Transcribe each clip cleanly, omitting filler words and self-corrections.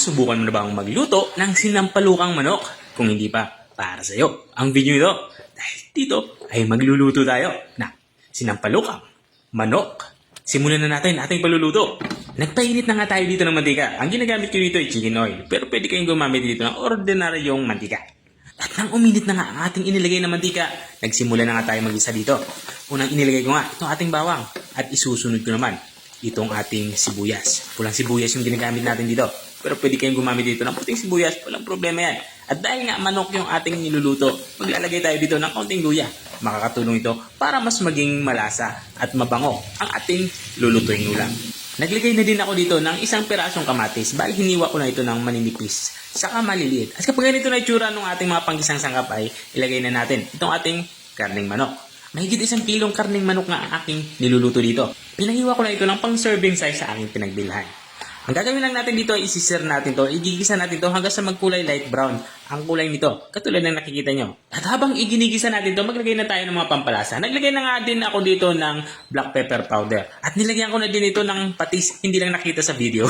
Nasubukan mo na bang magluto ng sinampalukang manok? Kung hindi pa, para sa'yo ang video ito. Dahil dito ay magluluto tayo na sinampalukang manok. Simulan na natin ating paluluto. Nagpainit na nga tayo dito ng mantika. Ang ginagamit ko dito ay chicken oil. Pero pwede kayong gumamit dito ng ordinaryong mantika. At nang uminit na nga ang ating inilagay na mantika, nagsimula na nga tayo mag-isa dito. Unang inilagay ko nga itong ating bawang. At isusunod ko naman itong ating sibuyas. Pulang sibuyas yung ginagamit natin dito. Pero pwede kayong gumamit dito ng puting sibuyas. Walang problema yan. At dahil nga manok yung ating niluluto, maglalagay tayo dito ng kaunting luya. Makakatulong ito para mas maging malasa at mabango ang ating lulutuing ulam. Naglagay na din ako dito ng isang pirasong kamatis. Bali, hiniwa ko na ito ng maninipis, saka maliliit. At kapag ganito na itsura ng ating mga panggisang sangkap ay ilagay na natin itong ating karning manok. Mahigit 1 kilong karning manok nga ang aking niluluto dito. Pinahiwa ko na ito ng pang-serving size sa aking pinagbilhan. Ang gagawin lang natin dito ay isisir natin to, igigisa natin to hanggang sa magkulay light brown ang kulay nito, katulad ng nakikita nyo. At habang iginigisa natin to, maglagay na tayo ng mga pampalasa. Naglagay na nga din ako dito ng black pepper powder. At nilagyan ko na din ito ng patis, hindi lang nakita sa video.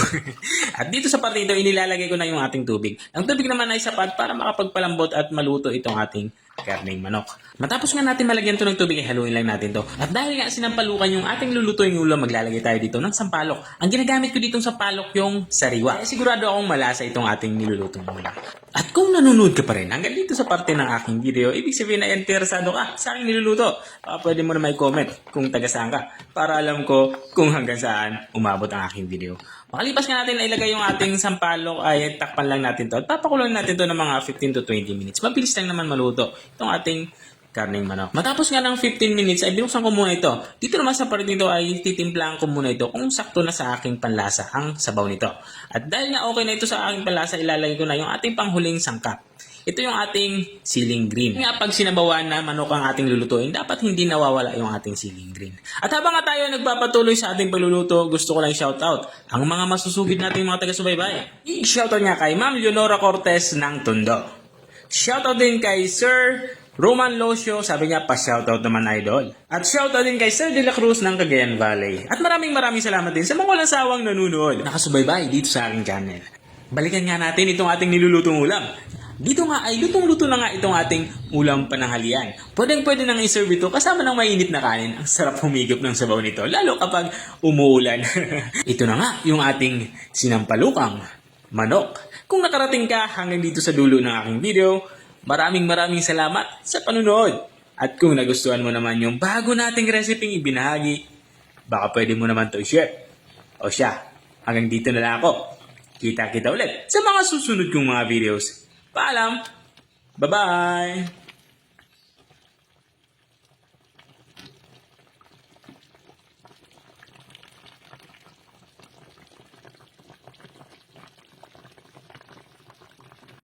At dito sa parte ito, inilalagay ko na yung ating tubig. Ang tubig naman ay sapat para makapagpalambot at maluto itong ating karning manok. Matapos nga natin malagyan to ng tubig, ay haluin lang natin to. At dahil nga sinampalukan yung ating lulutuing ulam, maglalagay tayo dito ng sampalok. Ang ginagamit ko ditong sampalok yung sariwa. Kaya sigurado akong malasa itong ating nilulutong ulam. At kung nanonood ka pa rin hanggang dito sa parte ng aking video, ibig sabihin na interesado ka sa aking niluluto. Pwede mo na may comment kung taga saan ka para alam ko kung hanggang saan umabot ang aking video. Makalipas nga natin na ilagay yung ating sampalok ay takpan lang natin to at papakuloy natin to ng mga 15 to 20 minutes. Mabilis lang naman maluto itong ating karning manok. Matapos nga ng 15 minutes ay binuksan ko muna ito. Dito naman sa part nito ay titimplahan ko muna ito kung sakto na sa aking panlasa ang sabaw nito. At dahil nga okay na ito sa aking panlasa, ilalagay ko na yung ating panghuling sangkap. Ito yung ating siling green. Nga pag sinabawan na manok ang ating lulutuin, dapat hindi nawawala yung ating siling green. At habang nga tayo nagpapatuloy sa ating pagluluto, gusto ko lang shoutout ang mga masusugid nating mga taga-subaybay. I-shoutout nga kay Ma'am Leonora Cortez ng Tondo. Shoutout din kay Sir Roman Locio, sabi niya pa-shoutout naman idol. At shoutout din kay Sir De La Cruz ng Cagayan Valley. At maraming salamat din sa mga walang sawang nanunood, nakasubaybay dito sa aking channel. Balikan nga natin itong ating nilulutong ulam. Dito nga ay lutong-luto na nga itong ating ulam pananghalian. Pwede nang iserve ito kasama ng mainit na kanin. Ang sarap humigop ng sabaw nito, lalo kapag umuulan. Ito na nga yung ating sinampalukang manok. Kung nakarating ka hanggang dito sa dulo ng aking video, maraming salamat sa panunood. At kung nagustuhan mo naman yung bago nating reseping ibinahagi, baka pwede mo naman to i-share. O siya, hanggang dito na lang ako. Kita ulit sa mga susunod kong mga videos. Paalam! Bye-bye!